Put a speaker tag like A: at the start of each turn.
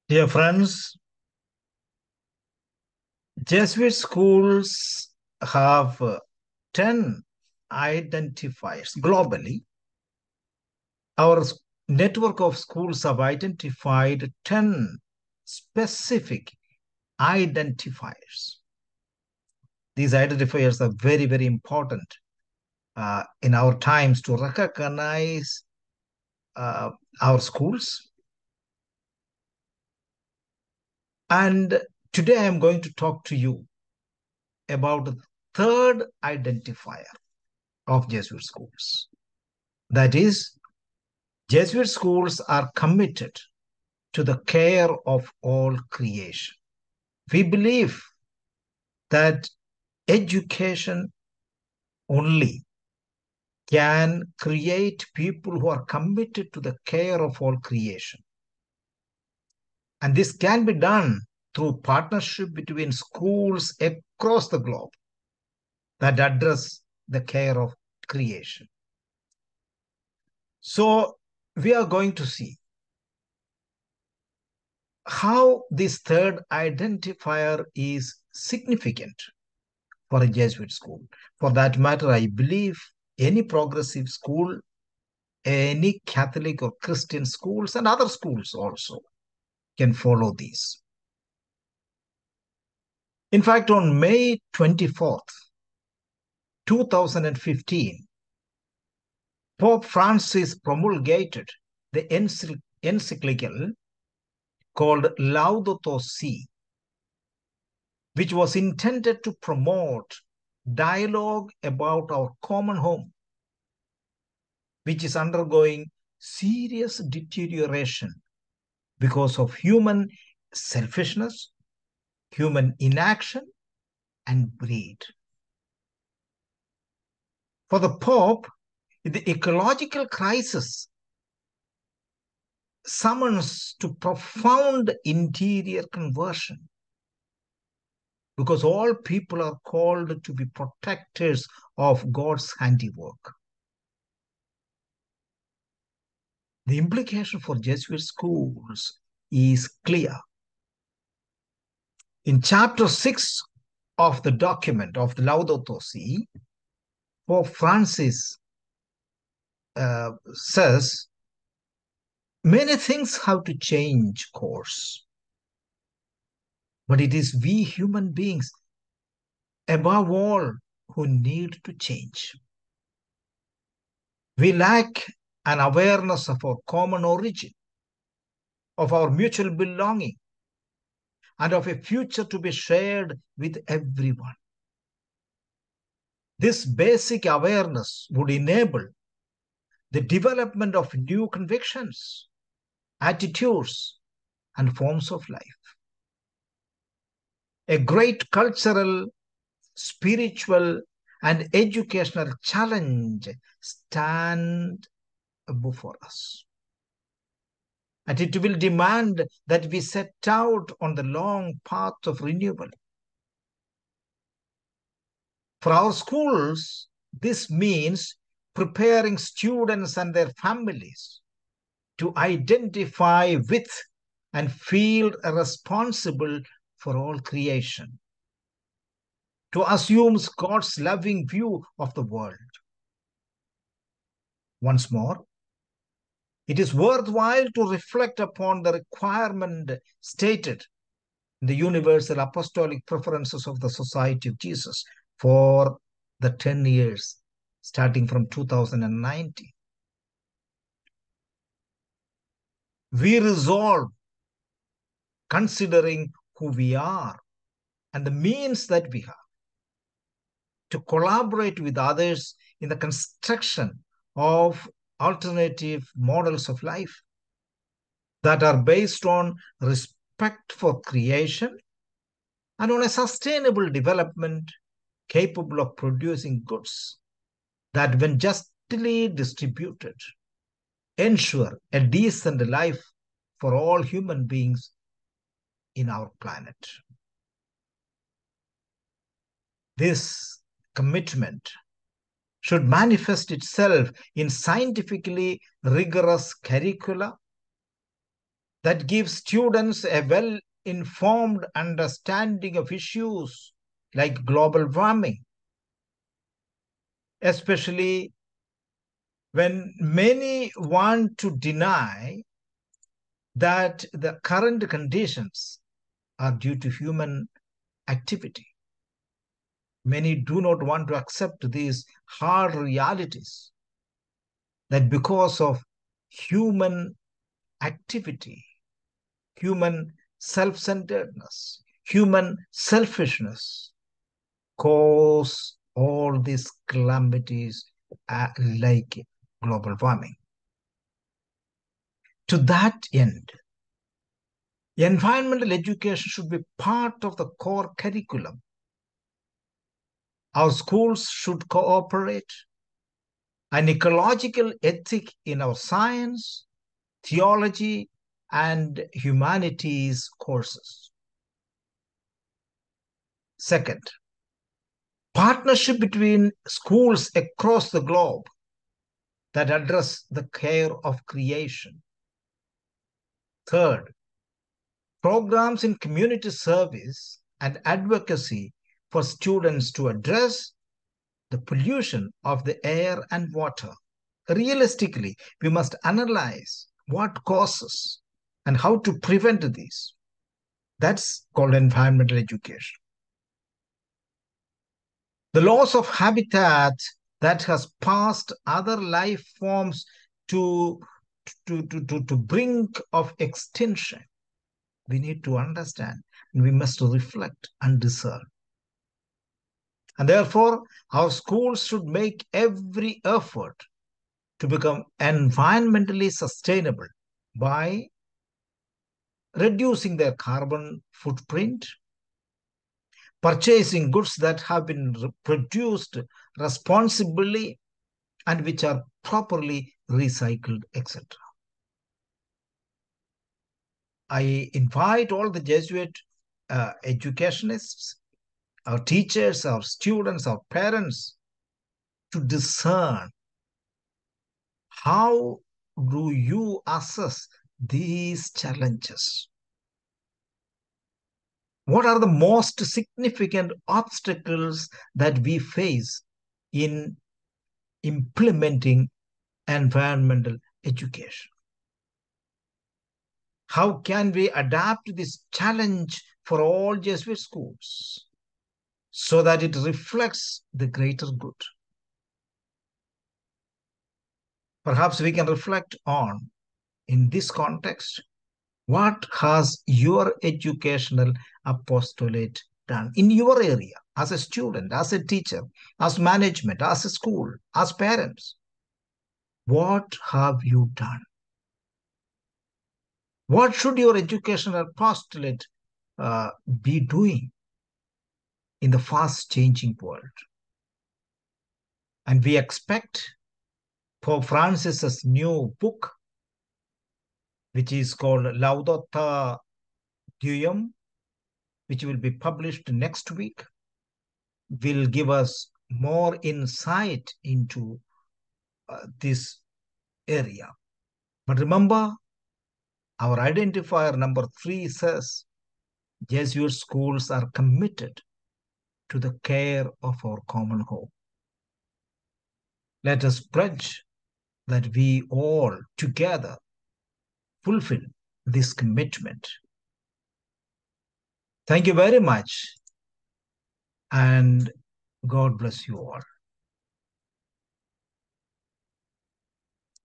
A: Dear friends, Jesuit schools have 10 identifiers globally. Our network of schools have identified 10 specific identifiers. These identifiers are very, very important in our times to recognize our schools. And today I am going to talk to you about the third identifier of Jesuit schools. That is, Jesuit schools are committed to the care of all creation. We believe that education only can create people who are committed to the care of all creation. And this can be done through partnership between schools across the globe that address the care of creation. So we are going to see how this third identifier is significant for a Jesuit school. For that matter, I believe any progressive school, any Catholic or Christian schools, and other schools also can follow these. In fact, on May 24th, 2015, Pope Francis promulgated the encyclical called Laudato Si, which was intended to promote dialogue about our common home, which is undergoing serious deterioration because of human selfishness, human inaction, and greed. For the Pope, the ecological crisis summons to profound interior conversion because all people are called to be protectors of God's handiwork. The implication for Jesuit schools is clear. In chapter 6 of the document of the Laudato Si, Pope Francis says, many things have to change course, but it is we human beings, above all, who need to change. We lack an awareness of our common origin, of our mutual belonging, and of a future to be shared with everyone. This basic awareness would enable the development of new convictions, attitudes, and forms of life. A great cultural, spiritual, and educational challenge stand before us. And it will demand that we set out on the long path of renewal. For our schools, this means preparing students and their families to identify with and feel responsible for all creation, to assume God's loving view of the world. Once more, it is worthwhile to reflect upon the requirement stated in the universal apostolic preferences of the Society of Jesus for the 10 years starting from 2019. We resolve, considering who we are and the means that we have, to collaborate with others in the construction of alternative models of life that are based on respect for creation and on a sustainable development capable of producing goods that, when justly distributed, ensure a decent life for all human beings in our planet. This commitment should manifest itself in scientifically rigorous curricula that gives students a well-informed understanding of issues like global warming, especially when many want to deny that the current conditions are due to human activity. Many do not want to accept these hard realities that because of human activity, human self-centeredness, human selfishness cause all these calamities like global warming. To that end, environmental education should be part of the core curriculum. Our schools should cooperate an ecological ethic in our science, theology, and humanities courses. Second, partnership between schools across the globe that address the care of creation. Third, programs in community service and advocacy for students to address the pollution of the air and water. Realistically, we must analyze what causes and how to prevent these. That's called environmental education. The loss of habitat that has passed other life forms to brink of extinction. We need to understand and we must reflect and discern. And therefore, our schools should make every effort to become environmentally sustainable by reducing their carbon footprint, purchasing goods that have been produced responsibly and which are properly recycled, etc. I invite all the Jesuit educationists, our teachers, our students, our parents to discern how do you assess these challenges? What are the most significant obstacles that we face in implementing environmental education? How can we adapt this challenge for all Jesuit schools so that it reflects the greater good? Perhaps we can reflect on, in this context, what has your educational apostolate done in your area as a student, as a teacher, as management, as a school, as parents? What have you done? What should your educational apostolate be doing in the fast changing world? And we expect Pope Francis's new book, which is called Laudato Deum, which will be published next week, will give us more insight into this area. But remember, our identifier number 3 says Jesuit schools are committed to the care of our common hope. Let us pledge that we all together fulfill this commitment. Thank you very much, and God bless you all.